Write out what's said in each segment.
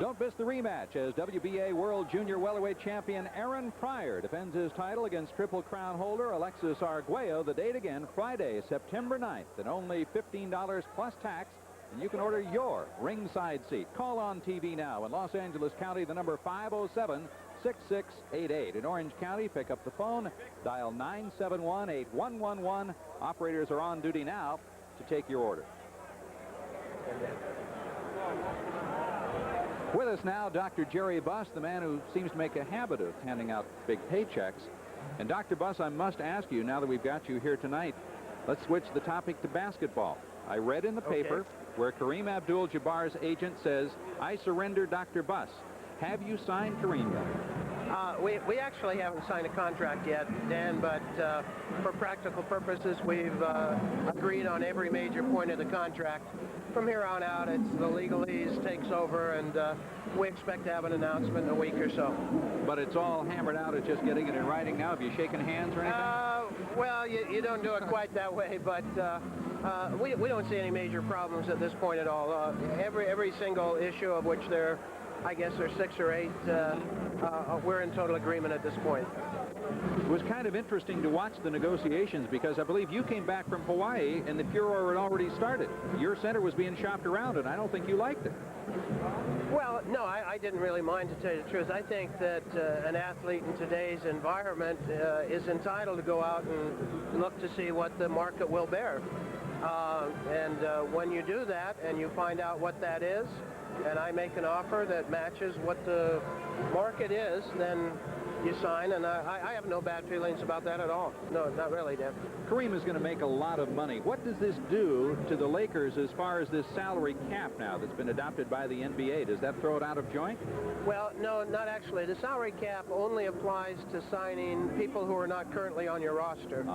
Don't miss the rematch as WBA World Junior Welterweight Champion Aaron Pryor defends his title against Triple Crown holder Alexis Arguello. The date again, Friday, September 9th, and only $15 plus tax. And you can order your ringside seat. Call on TV now. In Los Angeles County, the number 507-6688. In Orange County, pick up the phone, dial 971-8111. Operators are on duty now to take your order. With us now, Dr. Jerry Buss, the man who seems to make a habit of handing out big paychecks. And Dr. Buss, I must ask you, now that we've got you here tonight, let's switch the topic to basketball. I read in the paper where Kareem Abdul-Jabbar's agent says, "I surrender Dr. Buss." Have you signed Kareem yet? We actually haven't signed a contract yet, Dan, but for practical purposes, we've agreed on every major point of the contract. From here on out, it's the legalese takes over, and we expect to have an announcement in a week or so. But it's all hammered out. It's just getting it in writing now. Have you shaken hands or anything? Well, you don't do it quite that way, but we don't see any major problems at this point at all. Every single issue, of which I guess there's 6 or 8, we're in total agreement at this point. It was kind of interesting to watch the negotiations because I believe you came back from Hawaii and the furor had already started. Your center was being shopped around, and I don't think you liked it. Well, no, I didn't really mind, to tell you the truth. I think that an athlete in today's environment is entitled to go out and look to see what the market will bear. And when you do that and you find out what that is, and I make an offer that matches what the market is, then you sign, and I have no bad feelings about that at all. No, not really, Dan. Kareem is going to make a lot of money. What does this do to the Lakers as far as this salary cap now that's been adopted by the NBA? Does that throw it out of joint? Well, no, not actually. The salary cap only applies to signing people who are not currently on your roster.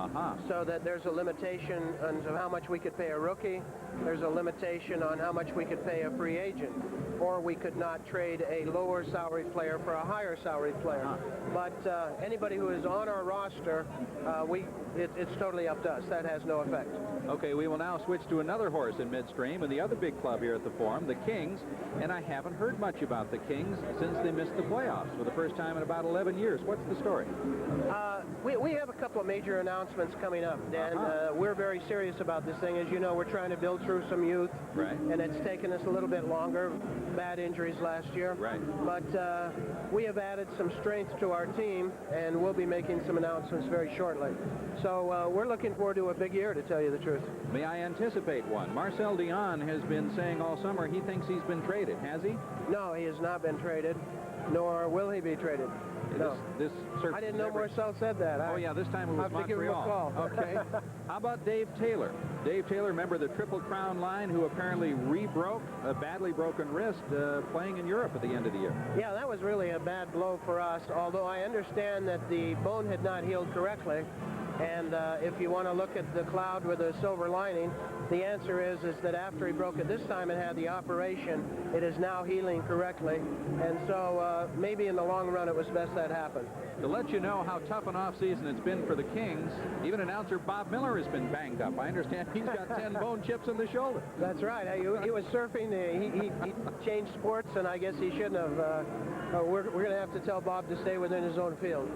So that there's a limitation on how much we could pay a rookie. There's a limitation on how much we could pay a free agent. Or we could not trade a lower salary player for a higher salary player. But anybody who is on our roster, it's totally up to us. That has no effect. Okay, we will now switch to another horse in midstream and the other big club here at the Forum, the Kings. And I haven't heard much about the Kings since they missed the playoffs for the first time in about 11 years. What's the story? We have a couple of major announcements coming up, Dan. We're very serious about this thing. As you know, we're trying to build through some youth. Right. And it's taken us a little bit longer. Bad injuries last year. Right. But we have added some strength to our team, and we'll be making some announcements very shortly. So we're looking forward to a big year, to tell you the truth. May I anticipate one? Marcel Dion has been saying all summer he thinks he's been traded. Has he? No, he has not been traded, nor will he be traded. No. I didn't know Marcel said that. Oh, yeah, this time it was Montreal. Okay. How about Dave Taylor? Dave Taylor, remember the Triple Crown line, who apparently re-broke a badly broken wrist playing in Europe at the end of the year. Yeah, that was really a bad blow for us, although I understand that the bone had not healed correctly. And if you want to look at the cloud with a silver lining, the answer is that after he broke it this time and had the operation, it is now healing correctly. And so maybe in the long run it was best that happened. To let you know how tough an offseason it's been for the Kings, even announcer Bob Miller has been banged up. I understand he's got 10 bone chips in the shoulder. That's right. He was surfing. He changed sports, and I guess he shouldn't have. We're going to have to tell Bob to stay within his own field.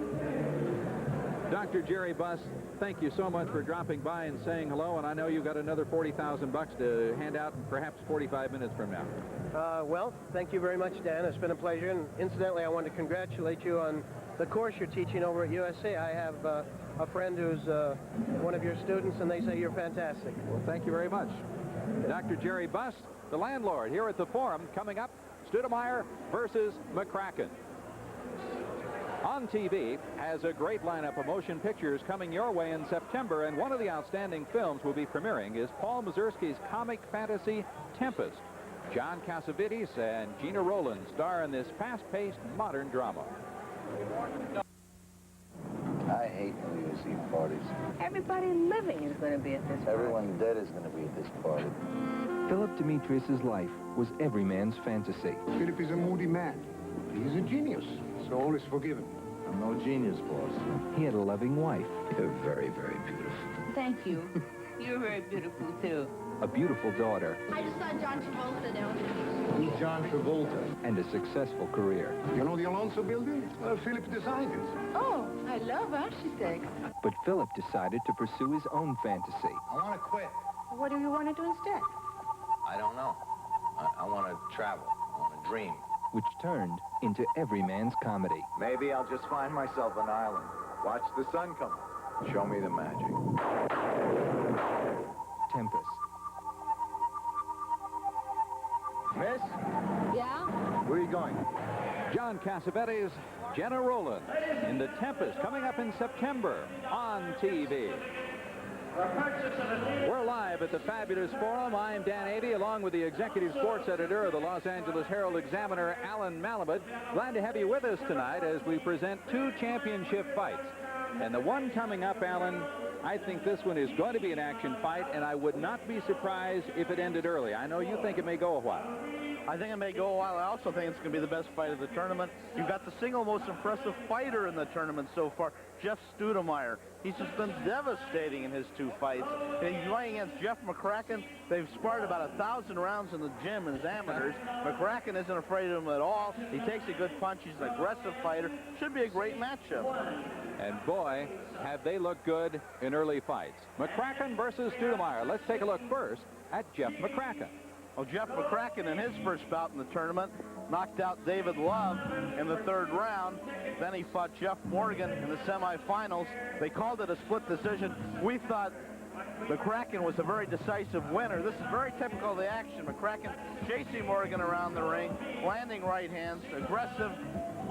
Dr. Jerry Buss, thank you so much for dropping by and saying hello, and I know you've got another $40,000 to hand out perhaps 45 minutes from now. Well, thank you very much, Dan. It's been a pleasure, and incidentally, I want to congratulate you on the course you're teaching over at USC. I have a friend who's one of your students, and they say you're fantastic. Well, thank you very much. Dr. Jerry Buss, the landlord, here at the Forum. Coming up, Stoudemire versus McCracken. On TV has a great lineup of motion pictures coming your way in September, and one of the outstanding films we'll be premiering is Paul Mazursky's comic fantasy Tempest. John Cassavetes and Gina Rowland star in this fast-paced modern drama. I hate New Year's Eve parties. Everybody living is going to be at this party. Everyone dead is going to be at this party. Philip Demetrius's life was every man's fantasy. Philip is a moody man. He's a genius, so all is forgiven. I'm no genius, boss. He had a loving wife. You're very, very beautiful. Thank you. You're very beautiful, too. A beautiful daughter. I just saw John Travolta down. John Travolta. and a successful career. You know the Alonso building? Philip designed it. Oh, I love architects. But Philip decided to pursue his own fantasy. I want to quit. What do you want to do instead? I don't know. I want to travel. I want to dream. Which turned into every man's comedy. Maybe I'll just find myself an island. Watch the sun come up. Show me the magic. Tempest. Miss, Yeah? where are you going? John Cassavetes, Jenna Rowland in The Tempest, coming up in September on TV. We're live at the Fabulous Forum. I'm Dan Avey, along with the executive sports editor of the Los Angeles Herald-Examiner, Alan Malamud. Glad to have you with us tonight as we present two championship fights. And the one coming up, Alan, I think this one is going to be an action fight, and I would not be surprised if it ended early. I know you think it may go a while. I think it may go a while. I also think it's going to be the best fight of the tournament. You've got the single most impressive fighter in the tournament so far, Jeff Stoudemire. He's just been devastating in his two fights. And he's fighting against Jeff McCracken. They've sparred about 1,000 rounds in the gym as amateurs. McCracken isn't afraid of him at all. He takes a good punch. He's an aggressive fighter. Should be a great matchup. And boy, have they looked good in early fights. McCracken versus Stoudemire. Let's take a look first at Jeff McCracken. Well, Jeff McCracken in his first bout in the tournament knocked out David Love in the third round. Then he fought Jeff Morgan in the semifinals. They called it a split decision. We thought McCracken was a very decisive winner. This is very typical of the action. McCracken chasing Morgan around the ring, landing right hands, aggressive.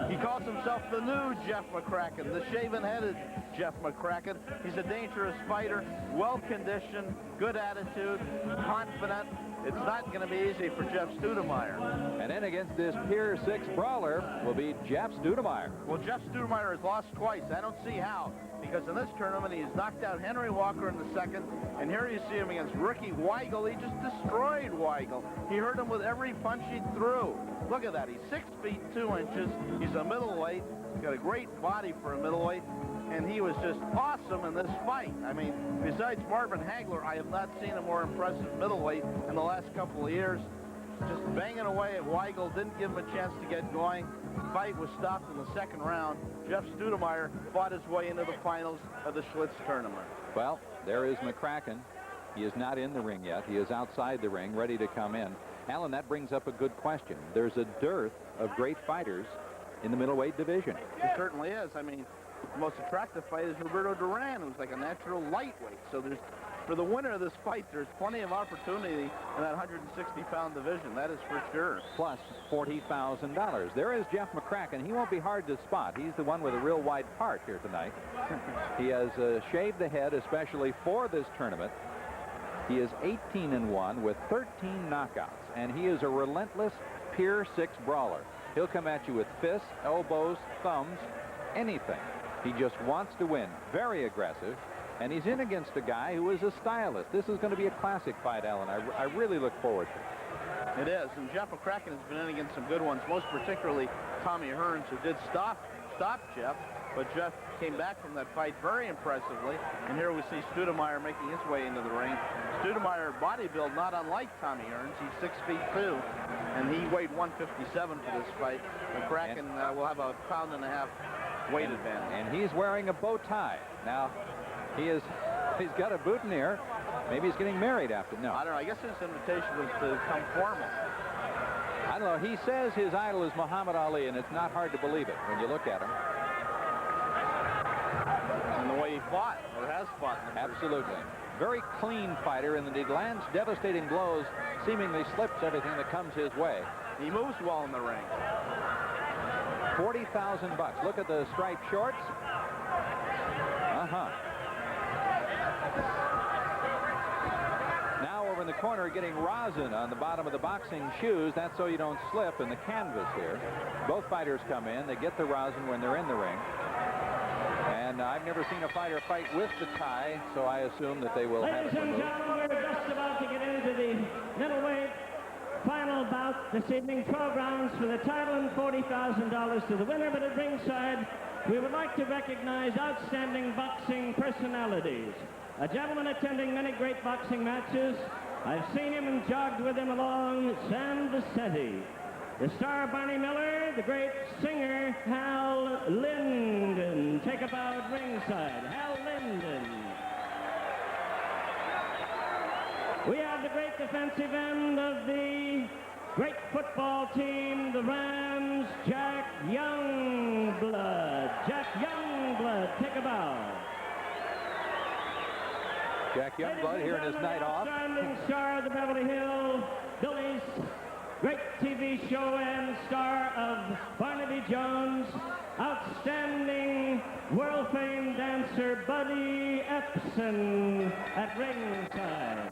He calls himself the new Jeff McCracken, the shaven-headed Jeff McCracken. He's a dangerous fighter, well-conditioned, good attitude, confident. It's not going to be easy for Jeff Stoudemire. And then against this Pier 6 brawler will be Jeff Stoudemire. Well, Jeff Stoudemire has lost twice. I don't see how, because in this tournament he's knocked out Henry Walker in the second, and here you see him against Ricky Weigel. He just destroyed Weigel. He hurt him with every punch he threw. Look at that. He's 6 feet 2 inches. He's a middleweight. He's got a great body for a middleweight. And he was just awesome in this fight. I mean, besides Marvin Hagler, I have not seen a more impressive middleweight in the last couple of years. Just banging away at Weigel, didn't give him a chance to get going. The fight was stopped in the second round. Jeff Stoudemire fought his way into the finals of the Schlitz tournament. Well, there is McCracken. He is not in the ring yet. He is outside the ring, ready to come in. Alan, that brings up a good question. There's a dearth of great fighters in the middleweight division. It certainly is. I mean, the most attractive fight is Roberto Duran, who's like a natural lightweight. So there's, for the winner of this fight, there's plenty of opportunity in that 160-pound division. That is for sure. Plus $40,000. There is Jeff McCracken. He won't be hard to spot. He's the one with a real wide part here tonight. He has shaved the head especially for this tournament. He is 18-1 with 13 knockouts, and he is a relentless Pier 6 brawler. He'll come at you with fists, elbows, thumbs, anything. He just wants to win. Very aggressive. And he's in against a guy who is a stylist. This is going to be a classic fight, Alan. I really look forward to it. It is. And Jeff McCracken has been in against some good ones, most particularly Tommy Hearns, who did stop Jeff. But Jeff came back from that fight very impressively. And here we see Stoudemire making his way into the ring. Stoudemire, body build not unlike Tommy Hearns. He's 6 feet 2, and he weighed 157 for this fight. McCracken will have a pound and a half weight advantage. And he's wearing a bow tie. Now, he's got a boutonniere. Maybe he's getting married after. No. I don't know. I guess his invitation was to come formal. I don't know. He says his idol is Muhammad Ali, and it's not hard to believe it when you look at him. And the way he fought, or has fought. Absolutely. Very clean fighter, and he lands devastating blows, seemingly slips everything that comes his way. He moves well in the ring. $40,000. Look at the striped shorts. Now over in the corner, getting rosin on the bottom of the boxing shoes. That's so you don't slip in the canvas here. Both fighters come in. They get the rosin when they're in the ring. And I've never seen a fighter fight with the tie, so I assume that they will have it removed. Ladies and gentlemen, we're just about to get into the middleweight final bout this evening. 12 rounds for the title and $40,000 to the winner. But at ringside, we would like to recognize outstanding boxing personalities. A gentleman attending many great boxing matches, I've seen him and jogged with him along San Vicente. The star Barney Miller, the great singer Hal Linden. Take a bow at ringside. Hal Linden. We have the great defensive end of the great football team, the Rams, Jack Youngblood. Jack Youngblood, take a bow. Jack Youngblood here in his night off. Outstanding star of the Beverly Hills Billies, great TV show and star of Barnaby Jones, outstanding world-famed dancer Buddy Epson at ringside.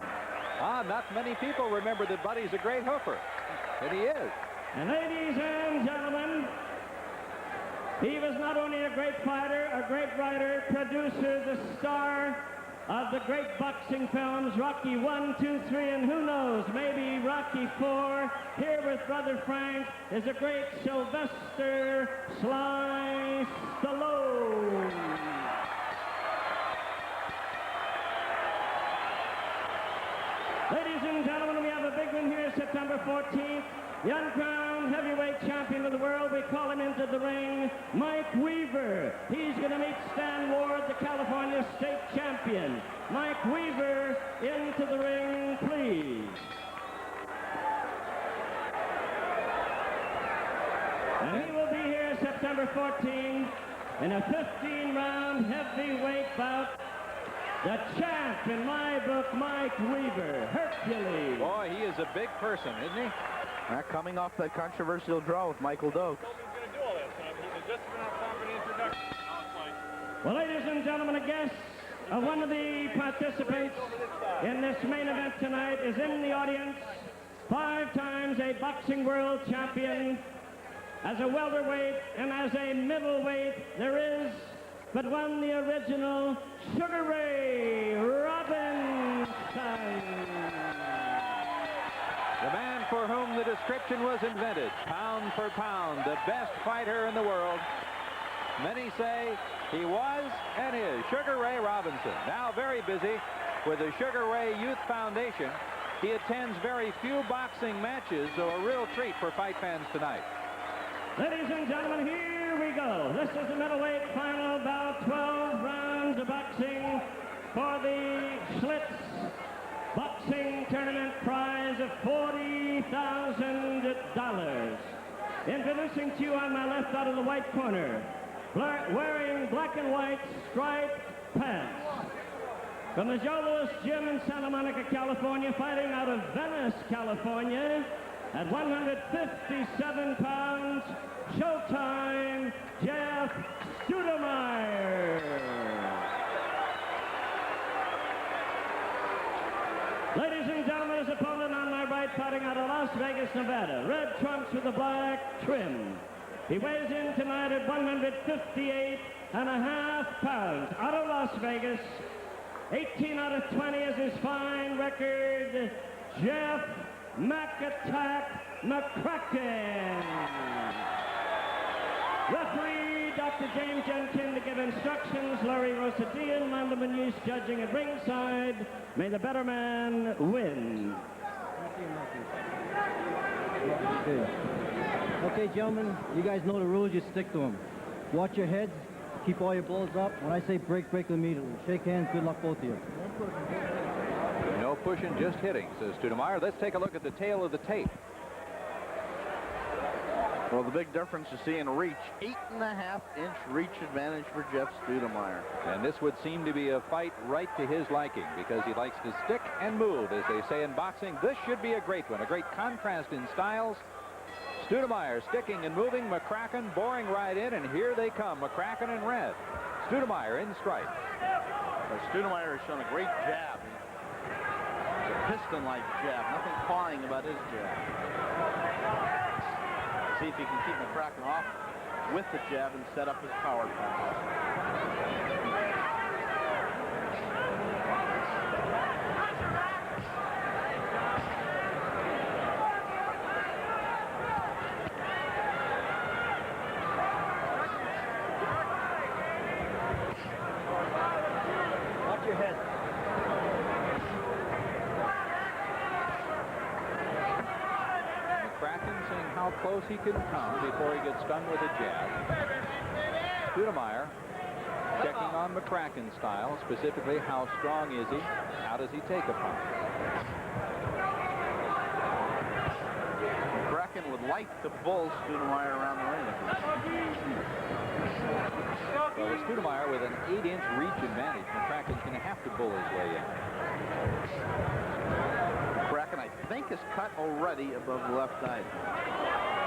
Not many people remember that Buddy's a great hooper, and he is. And ladies and gentlemen, he was not only a great fighter, a great writer, producer, the star of the great boxing films, Rocky 1, 2, 3, and who knows, maybe Rocky 4. Here with Brother Frank is a great Sylvester Sly Stallone. Ladies and gentlemen, we have a big one here, September 14th. The uncrowned heavyweight champion of the world. We call him into the ring, Mike Weaver. He's going to meet Stan Ward, the California state champion. Mike Weaver into the ring, please. And he will be here September 14th in a 15-round heavyweight bout. The champ, in my book, Mike Weaver, Hercules. Boy, he is a big person, isn't he? Coming off that controversial draw with Michael Doak. Well, ladies and gentlemen, a guest, one of the participants in this main event tonight is in the audience, 5 times a boxing world champion. As a welterweight and as a middleweight, there is but one, the original Sugar Ray Robinson. The man for whom the description was invented, pound for pound, the best fighter in the world. Many say he was and is Sugar Ray Robinson. Now very busy with the Sugar Ray Youth Foundation. He attends very few boxing matches, so a real treat for fight fans tonight. Ladies and gentlemen, here we go. This is the middleweight final bout, 12 rounds of boxing for the Schlitz Boxing Tournament prize of $40,000. Introducing to you on my left out of the white corner, wearing black and white striped pants. From the Joe Louis Gym in Santa Monica, California, fighting out of Venice, California, at 157 pounds, Showtime, Jeff Stoudemire. Ladies and gentlemen, his opponent on my right, fighting out of Las Vegas, Nevada, red trunks with a black trim. He weighs in tonight at 158.5 pounds. Out of Las Vegas, 18 out of 20 is his fine record, Jeff McCracken. Referee Dr. James Jenkin to give instructions. Larry Rosadilla and Lando Munoz judging at ringside. May the better man win. Okay, gentlemen, you guys know the rules. You stick to them. Watch your heads. Keep all your blows up. When I say break, break them immediately. Shake hands. Good luck, both of you. No pushing, just hitting, says Stoudemire. Let's take a look at the tail of the tape. Well, the big difference you see in reach, 8.5-inch reach advantage for Jeff Stoudemire. And this would seem to be a fight right to his liking because he likes to stick and move, as they say in boxing. This should be a great one, a great contrast in styles. Stoudemire sticking and moving, McCracken boring right in, and here they come, McCracken in red. Stoudemire in stripe. Stoudemire has shown a great jab. It's a piston-like jab, nothing clawing about his jab. See if he can keep McCracken off with the jab and set up his power pass. Watch your head. how close he can come before he gets stunned with a jab. Stoudemire checking on McCracken's style, specifically how strong is he, how does he take a punch. McCracken would like to bull Stoudemire around the ring. So with Stoudemire with an 8-inch reach advantage, McCracken's going to have to bull his way in. McCracken, I think, is cut already above the left eye.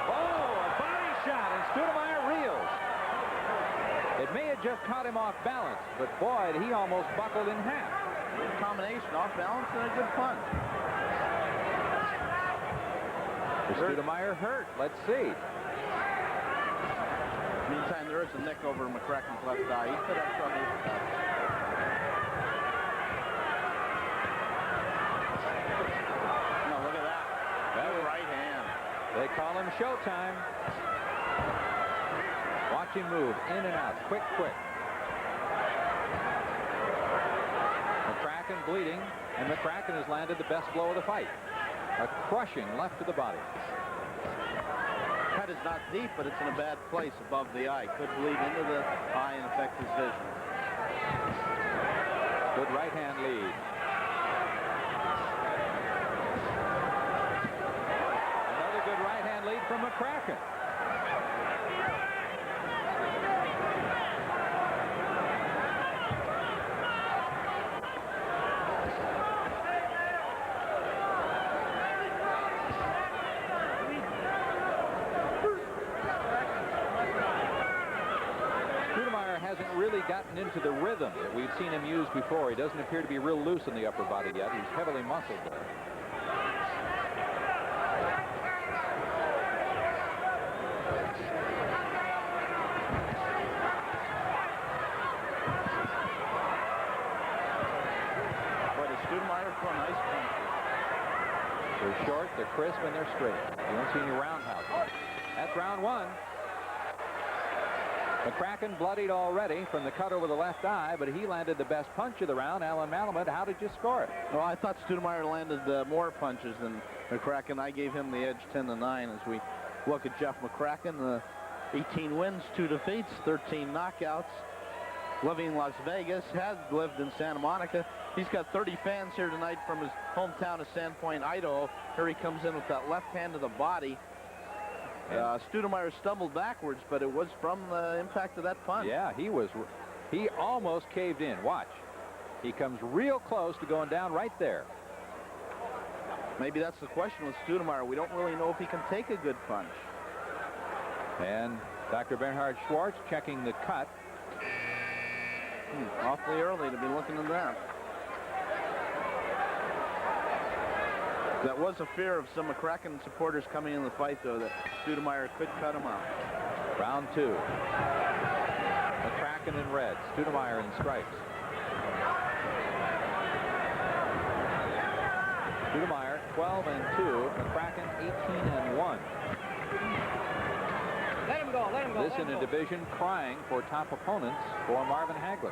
Oh, a body shot, and Stoudemire reels. It may have just caught him off balance, but boy, he almost buckled in half. Good combination, off balance and a good punch. Is Stoudemire hurt? Let's see. Meantime, there is a nick over McCracken's left eye. He could have trouble with that. No, look at that. Good right hand. They call him Showtime. Watch him move in and out. Quick, quick. McCracken bleeding, and McCracken has landed the best blow of the fight. A crushing left to the body. Cut is not deep, but it's in a bad place above the eye. Could bleed into the eye and affect his vision. Good right hand lead. Another good right hand lead from McCracken. Hasn't really gotten into the rhythm that we've seen him use before. He doesn't appear to be real loose in the upper body yet. He's heavily muscled there. Boy, does Stoudemire throw nice punches. They're short, they're crisp, and they're straight. You don't see any roundhouse. That's round one. McCracken bloodied already from the cut over the left eye, but he landed the best punch of the round. Alan Malamud, how did you score it? Well, I thought Stoudemire landed more punches than McCracken. I gave him the edge 10-9 as we look at Jeff McCracken. 18 wins, 2 defeats, 13 knockouts. Living in Las Vegas, has lived in Santa Monica. He's got 30 fans here tonight from his hometown of Sandpoint, Idaho. Here he comes in with that left hand to the body. Stoudemire stumbled backwards, but it was from the impact of that punch. Yeah, he almost caved in. Watch. He comes real close to going down right there. Maybe that's the question with Stoudemire. We don't really know if he can take a good punch. And Dr. Bernhard Schwartz checking the cut. Awfully early to be looking at that. That was a fear of some McCracken supporters coming in the fight, though, that Stoudemire could cut him out. Round two. McCracken in red, Stoudemire in stripes. Stoudemire 12-2, McCracken 18-1. Let him go, let him go. This in a division crying for top opponents for Marvin Hagler.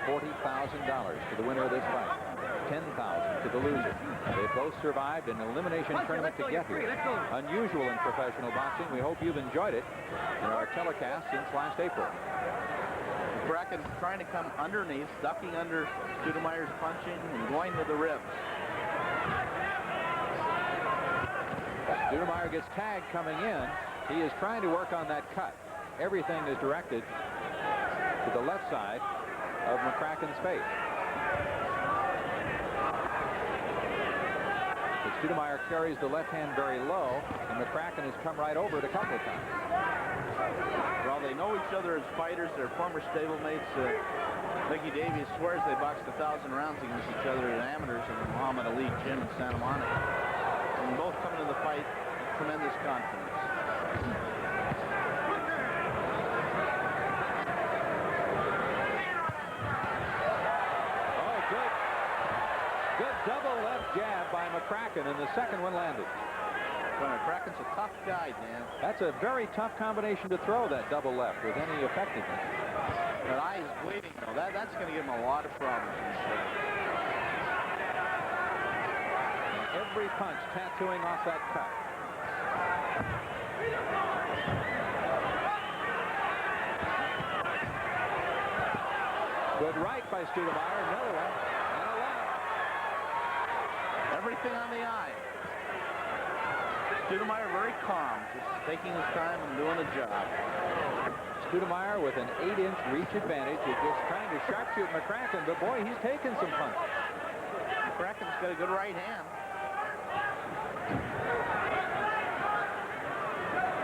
$40,000 to the winner of this fight, $10,000 to the loser. They both survived an elimination tournament to get here. Unusual in professional boxing. We hope you've enjoyed it in our telecast since last April. McCracken's trying to come underneath, ducking under Stoudemire's punching and going to the ribs. Stoudemire gets tagged coming in. He is trying to work on that cut. Everything is directed to the left side of McCracken's face. But Stoudemire carries the left hand very low, and McCracken has come right over it a couple of times. Well, they know each other as fighters. They're former stablemates. Mickey Davies swears they boxed 1,000 rounds against each other at amateurs in the Muhammad Ali gym in Santa Monica. And both come into the fight with tremendous confidence. Double left jab by McCracken, and the second one landed. Well, McCracken's a tough guy, Dan. That's a very tough combination to throw, that double left, with any effectiveness. That eye is bleeding, though. That's going to give him a lot of problems. Every punch tattooing off that cut. Good right by Stoudemire. Another one. And a left. Everything on the eye. Stoudemire very calm, just taking his time and doing a job. Stoudemire with an 8-inch reach advantage is just trying to sharpshoot McCracken, but boy, he's taken some punches. McCracken's got a good right hand.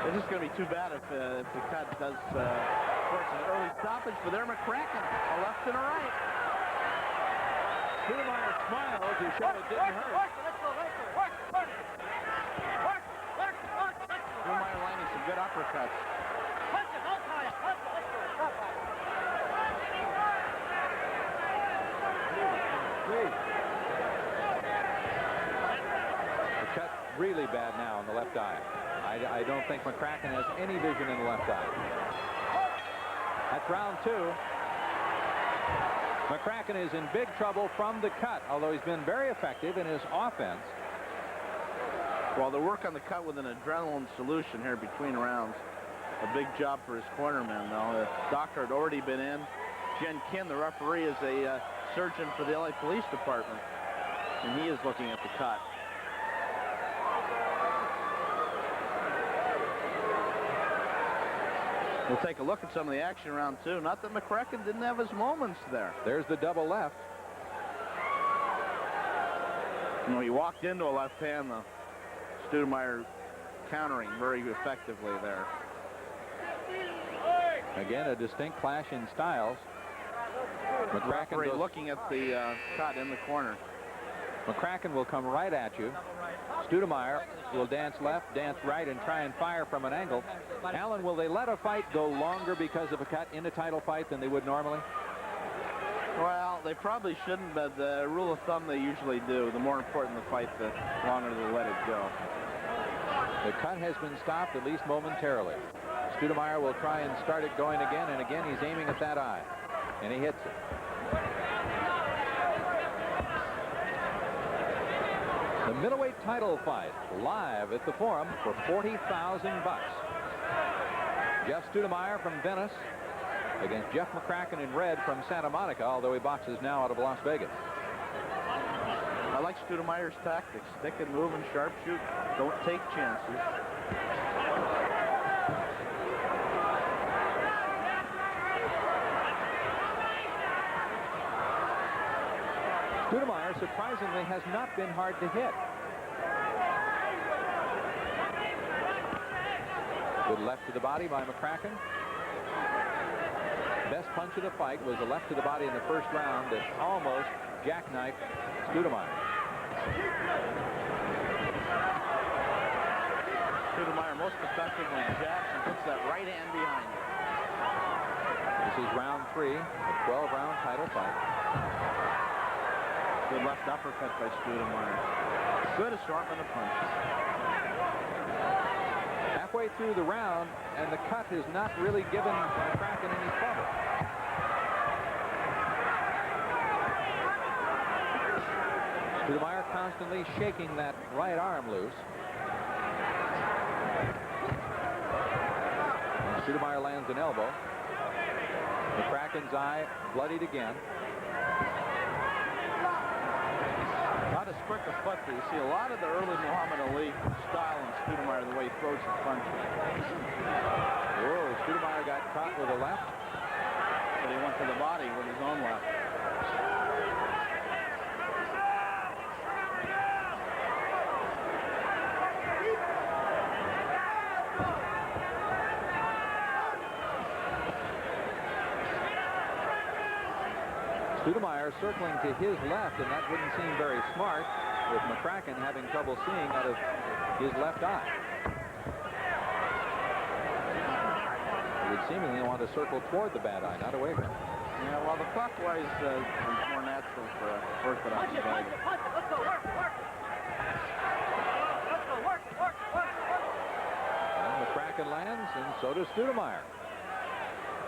This is going to be too bad if the cut does force an early stoppage, but there McCracken, a left and a right. Stoudemire smiles to show it didn't hurt. Stoudemire landing some good uppercuts. The cut really bad now in the left eye. I don't think McCracken has any vision in the left eye. That's round 2. McCracken is in big trouble from the cut, although he's been very effective in his offense. Well, the work on the cut with an adrenaline solution here between rounds. A big job for his cornerman, though. The doctor had already been in. Jen Kin, the referee, is a surgeon for the LA Police Department, and he is looking at the cut. We'll take a look at some of the action in round 2. Not that McCracken didn't have his moments there. There's the double left. You know, he walked into a left hand, though. Stoudemire countering very effectively there. Again, a distinct clash in styles. McCracken Referee looking at the cut in the corner. McCracken will come right at you. Stoudemire will dance left, dance right, and try and fire from an angle. Alan, will they let a fight go longer because of a cut in a title fight than they would normally? Well, they probably shouldn't, but the rule of thumb they usually do. The more important the fight, the longer they let it go. The cut has been stopped, at least momentarily. Stoudemire will try and start it going again, and again he's aiming at that eye. And he hits it. The middleweight title fight live at the Forum for $40,000. Jeff Stoudemire from Venice against Jeff McCracken in red from Santa Monica, although he boxes now out of Las Vegas. I like Stoudemire's tactics. Stick and move and sharpshoot. Don't take chances. Stoudemire surprisingly has not been hard to hit. Good left to the body by McCracken. Best punch of the fight was a left to the body in the first round that almost jackknifed Stoudemire. Stoudemire most effective when jabs and puts that right hand behind him. This is round 3, a 12-round title fight. Good left uppercut by Stoudemire. Good assortment of punches. Halfway through the round, and the cut has not really given McCracken any trouble. Stoudemire constantly shaking that right arm loose. And Stoudemire lands an elbow. McCracken's eye bloodied again. Not a sprinkle foot, but you see a lot of the early Muhammad Ali style in Stoudemire, the way he throws his punches. Whoa, Stoudemire got caught with a left. But he went to the body with his own left. Stoudemire circling to his left, and that wouldn't seem very smart with McCracken having trouble seeing out of his left eye. He would seemingly want to circle toward the bad eye, not away from it. Yeah, well, the clockwise is more natural for orthodox fighter. Let's go, work, work. Let's go, work, work. McCracken lands, and so does Stoudemire.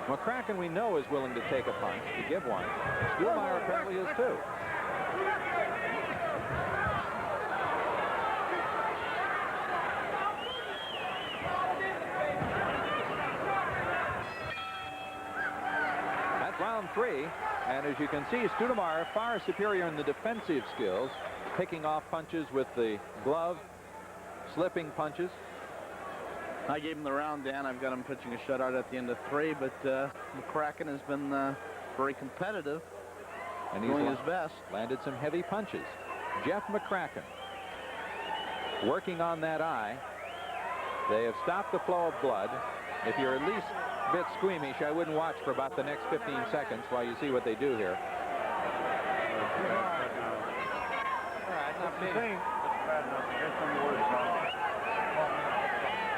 McCracken, we know, is willing to take a punch, to give one. Stoudemire apparently is too. That's round 3, and as you can see, Stoudemire far superior in the defensive skills, picking off punches with the glove, slipping punches. I gave him the round, Dan. I've got him pitching a shutout at the end of 3, but McCracken has been very competitive, and he's doing his best. Landed some heavy punches. Jeff McCracken working on that eye. They have stopped the flow of blood. If you're at least a bit squeamish, I wouldn't watch for about the next 15 seconds while you see what they do here.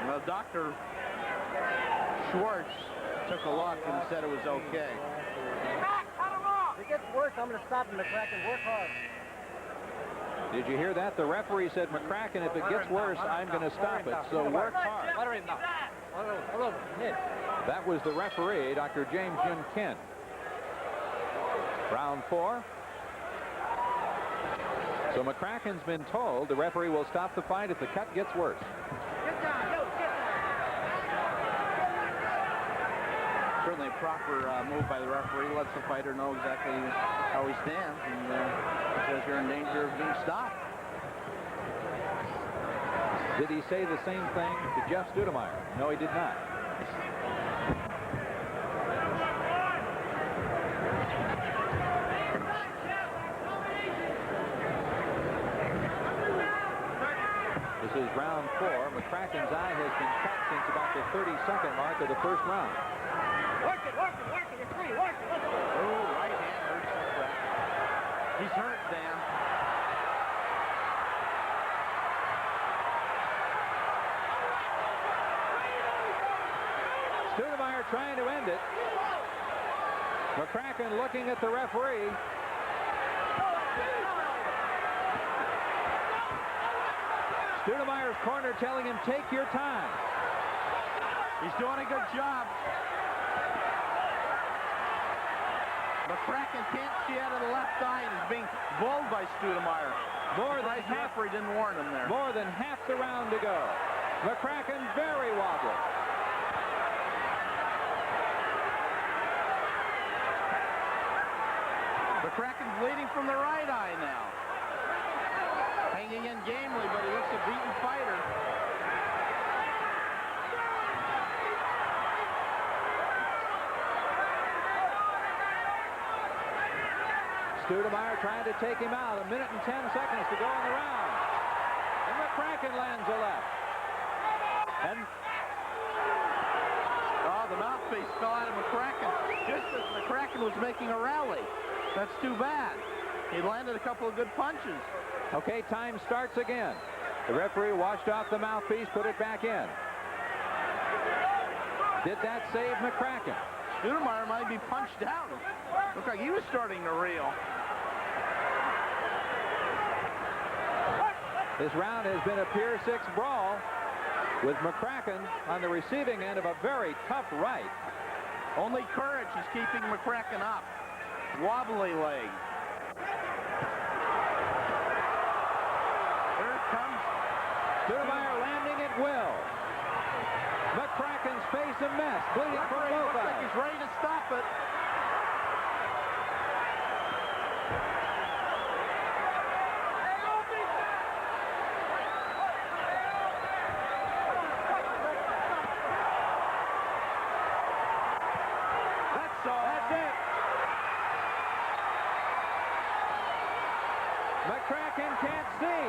Well, Dr. Schwartz took a look and said it was okay. If it gets worse, I'm going to stop him, McCracken. Work hard. Did you hear that? The referee said, McCracken, if it gets worse, I'm going to stop it, so work hard. That was the referee, Dr. James Jim Kent. Round 4. So McCracken's been told the referee will stop the fight if the cut gets worse. Certainly a proper move by the referee. Lets the fighter know exactly how he stands, and says you're in danger of being stopped. Did he say the same thing to Jeff Stoudemire? No, he did not. This is round 4. McCracken's eye has been cut since about the 32nd mark of the first round. Work it, it's free, work it. Oh, right hand hurts McCracken. He's hurt, Dan. Stoudemire trying to end it. McCracken looking at the referee. Stoudemire's corner telling him, take your time. He's doing a good job. McCracken can't see out of the left eye and is being bulled by Stoudemire. More than half, referee didn't warn him there. More than half the round to go. McCracken very wobbly. McCracken's bleeding from the right eye now. Hanging in gamely, but he looks a beaten fighter. Stoudemire trying to take him out. 1 minute and 10 seconds to go in the round. And McCracken lands a left. And the mouthpiece fell out of McCracken just as McCracken was making a rally. That's too bad. He landed a couple of good punches. okay, time starts again. The referee washed off the mouthpiece, put it back in. Did that save McCracken? Stoudemire might be punched out. Looked like he was starting to reel. This round has been a Pier 6 brawl with McCracken on the receiving end of a very tough right. Only courage is keeping McCracken up. Wobbly leg. Here it comes. Stoudemire landing at will. McCracken's face a mess, bleeding from both Looks like eyes. he's ready to stop it. That's it. McCracken can't see.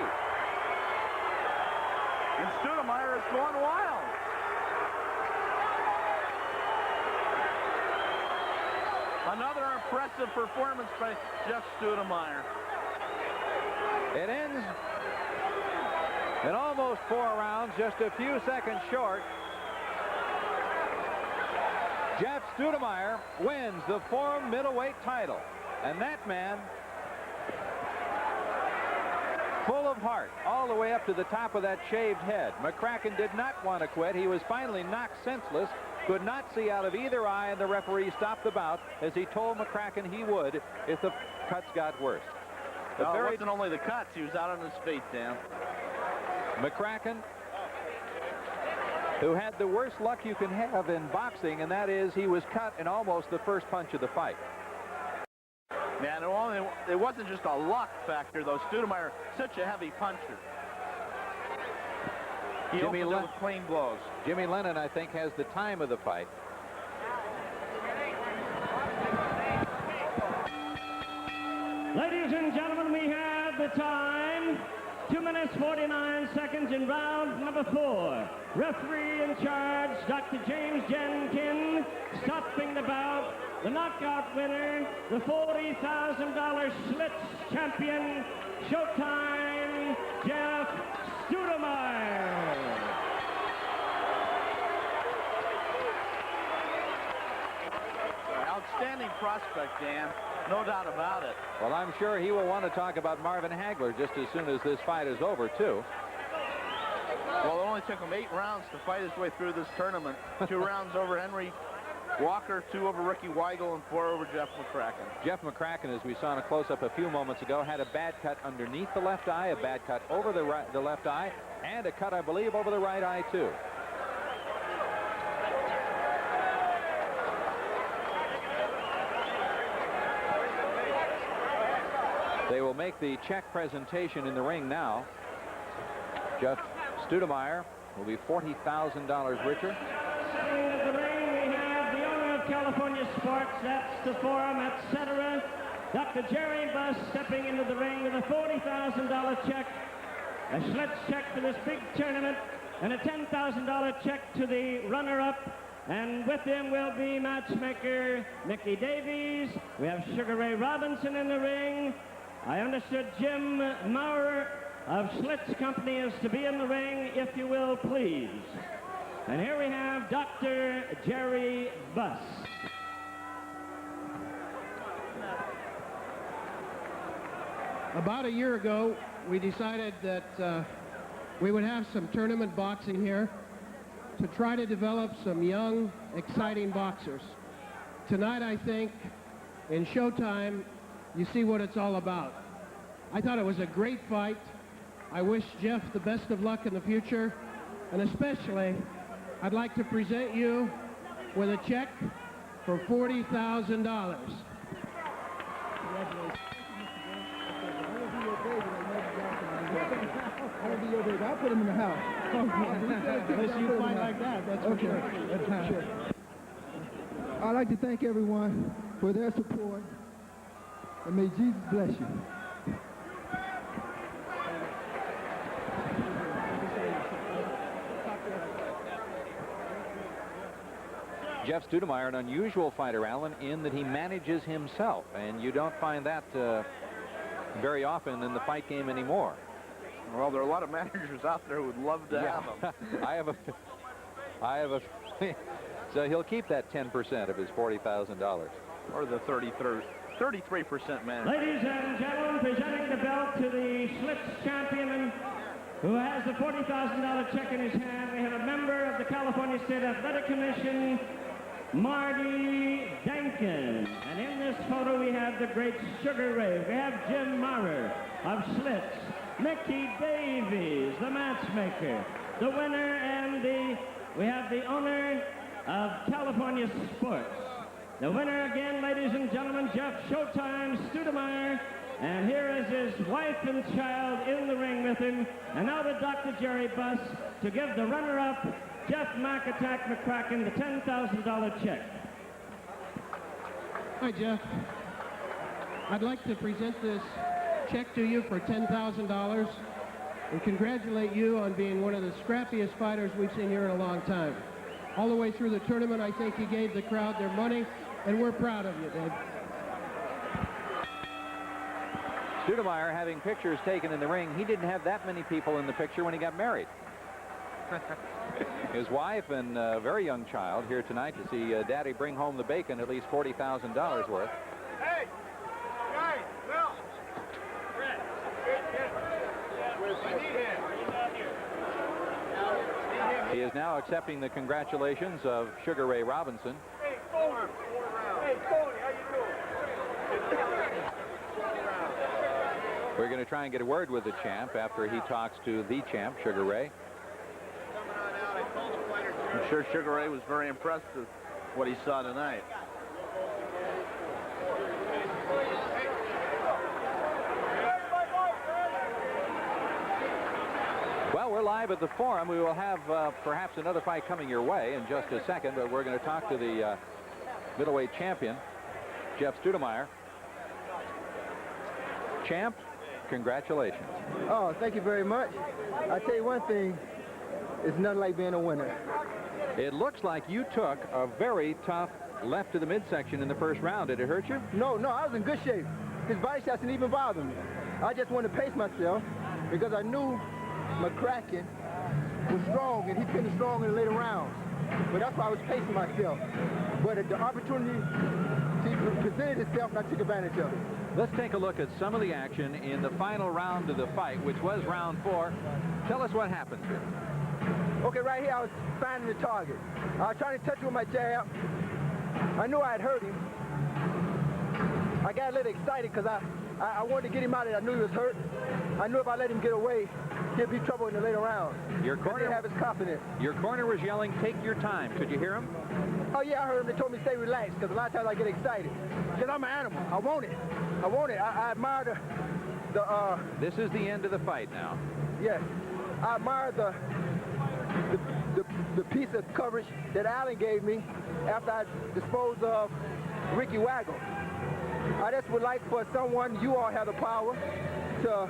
And Stoudemire is going wild. Another impressive performance by Jeff Stoudemire. It ends in almost 4 rounds, just a few seconds short. Jeff Stoudemire wins the Forum middleweight title. And that man full of heart, all the way up to the top of that shaved head. McCracken did not want to quit. He was finally knocked senseless, could not see out of either eye, and the referee stopped the bout, as he told McCracken he would if the cuts got worse. No, it wasn't only the cuts. He was out on his feet, Dan. McCracken, who had the worst luck you can have in boxing, and that is he was cut in almost the first punch of the fight. Man, it wasn't just a luck factor, though. Stoudemire, such a heavy puncher. He opened up with clean blows. Jimmy Lennon, I think, has the time of the fight. Ladies and gentlemen, we have the time. 2 minutes, 49 seconds in round number 4. Referee in charge, Dr. James Jenkin, stopping the bout. The knockout winner, the $40,000 Schlitz champion, Showtime, Jeff Stoudemire. Outstanding prospect, Dan. No doubt about it. Well, I'm sure he will want to talk about Marvin Hagler just as soon as this fight is over, too. Well, it only took him 8 rounds to fight his way through this tournament. 2 rounds over Henry Walker, 2 over Ricky Weigel, and 4 over Jeff McCracken. Jeff McCracken, as we saw in a close-up a few moments ago, had a bad cut underneath the left eye, a bad cut over the left eye, and a cut, I believe, over the right eye, too. They will make the check presentation in the ring now. Jeff Stoudemire will be $40,000 richer. In the ring, we have the owner of California Sports, that's the Forum, etc. Dr. Jerry Buss stepping into the ring with a $40,000 check, a Schlitz check for this big tournament, and a $10,000 check to the runner-up. And with him will be matchmaker Mickey Davies. We have Sugar Ray Robinson in the ring. I understood Jim Maurer of Schlitz Company is to be in the ring, if you will, please. And here we have Dr. Jerry Buss. About a year ago, we decided that we would have some tournament boxing here to try to develop some young, exciting boxers. Tonight, I think, in Showtime, you see what it's all about. I thought it was a great fight. I wish Jeff the best of luck in the future. And especially, I'd like to present you with a check for $40,000. I'll put him in the house. Unless you fight like that, that's for sure. Sure. I'd like to thank everyone for their support. And may Jesus bless you. Jeff Stoudemire, an unusual fighter, Alan, in that he manages himself, and you don't find that very often in the fight game anymore. Well, there are a lot of managers out there who would love to have him. I have a so he'll keep that 10% of his $40,000. Or the 33% manager. Ladies and gentlemen, presenting the belt to the Schlitz champion who has the $40,000 check in his hand, we have a member of the California State Athletic Commission, Marty Dankin. And in this photo, we have the great Sugar Ray. We have Jim Maurer of Schlitz. Mickey Davies, the matchmaker. The winner and we have the owner of California Sports. The winner again, ladies and gentlemen, Jeff Showtime Stoudemire. And here is his wife and child in the ring with him. And now to Dr. Jerry Buss to give the runner-up, Jeff McCracken, the $10,000 check. Hi, Jeff. I'd like to present this check to you for $10,000 and congratulate you on being one of the scrappiest fighters we've seen here in a long time. All the way through the tournament, I think you gave the crowd their money, and we're proud of you, Dave. Stoudemire having pictures taken in the ring. He didn't have that many people in the picture when he got married. His wife and a very young child here tonight to see Daddy bring home the bacon, at least $40,000 worth. Hey! Guys, Bill! He is now accepting the congratulations of Sugar Ray Robinson. Hey, Tony, how you doing? We're going to try and get a word with the champ after he talks to the champ, Sugar Ray. I'm sure Sugar Ray was very impressed with what he saw tonight. Well, we're live at the Forum. We will have perhaps another fight coming your way in just a second, but we're going to talk to the middleweight champion, Jeff Stoudemire. Champ, congratulations. Oh, thank you very much. I tell you one thing, it's nothing like being a winner. It looks like you took a very tough left to the midsection in the first round. Did it hurt you? No, I was in good shape. His body shots didn't even bother me. I just wanted to pace myself because I knew McCracken was strong, and he finished strong in the later rounds. But that's why I was pacing myself. But the opportunity presented itself, and I took advantage of it. Let's take a look at some of the action in the final round of the fight, which was round 4. Tell us what happened here. Okay, right here I was finding the target. I was trying to touch him with my jab. I knew I had hurt him. I got a little excited because I wanted to get him out of it. I knew he was hurt. I knew if I let him get away, he'd be trouble in the later rounds. Your corner didn't have his confidence. Your corner was yelling, "Take your time." Could you hear him? Oh yeah, I heard him. They told me to stay relaxed because a lot of times I get excited. Because I'm an animal. I want it. I admire the This is the end of the fight now. yes. I admire the piece of coverage that Allen gave me after I disposed of Ricky Waggle. I just would like for someone, you all have the power, to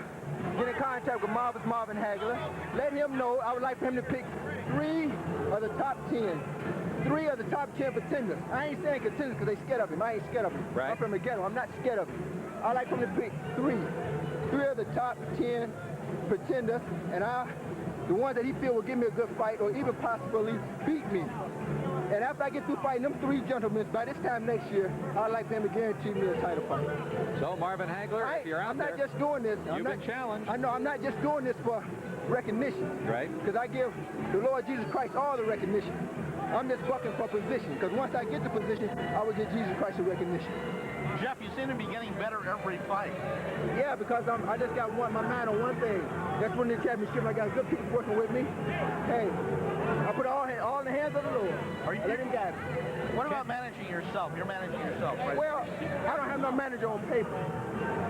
get in contact with Marvin Hagler. Let him know I would like for him to pick 3 of the top 10. 3 of the top 10 pretenders. I ain't saying contenders because they scared of him. I ain't scared of him. Right. I'm from the ghetto. I'm not scared of him. I like for him to pick 3. 3 of the top 10 pretenders, and the ones that he feel will give me a good fight or even possibly beat me. And after I get through fighting them 3 gentlemen, by this time next year, I'd like for him to guarantee me a title fight. So Marvin Hagler, if you're out I'm there, not just doing this. you've been challenged. I know I'm not just doing this for recognition. Right. Because I give the Lord Jesus Christ all the recognition. I'm just bucking for position. Because once I get the position, I will give Jesus Christ the recognition. Jeff, you seem to be getting better every fight. Yeah, because I just got my mind on one thing. That's winning the championship. I got good people working with me. Hey, I put all in the hands of the Lord. I let him guide me. What about managing yourself? You're managing yourself, right? Well, I don't have no manager on paper,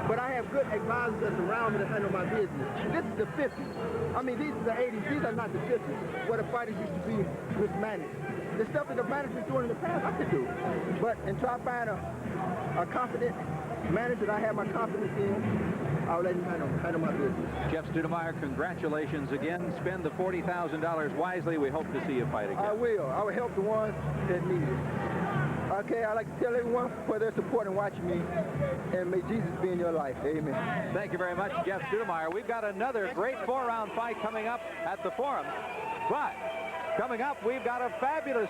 but I have good advisors that surround me to handle my business. This is the 50s. I mean, these are the 80s. These are not the 50s, where the fighters used to be mismanaged. The stuff that the manager's doing in the past, I could do. But until I find a confident manager that I have my confidence in, I'll let him handle my business. Jeff Stoudemire, congratulations again. Spend the $40,000 wisely. We hope to see you fight again. I will. I will help the ones that need it. Okay, I'd like to tell everyone for their support and watching me, and may Jesus be in your life. Amen. Thank you very much, Jeff Stoudemire. We've got another great 4-round fight coming up at the Forum. But coming up, we've got a fabulous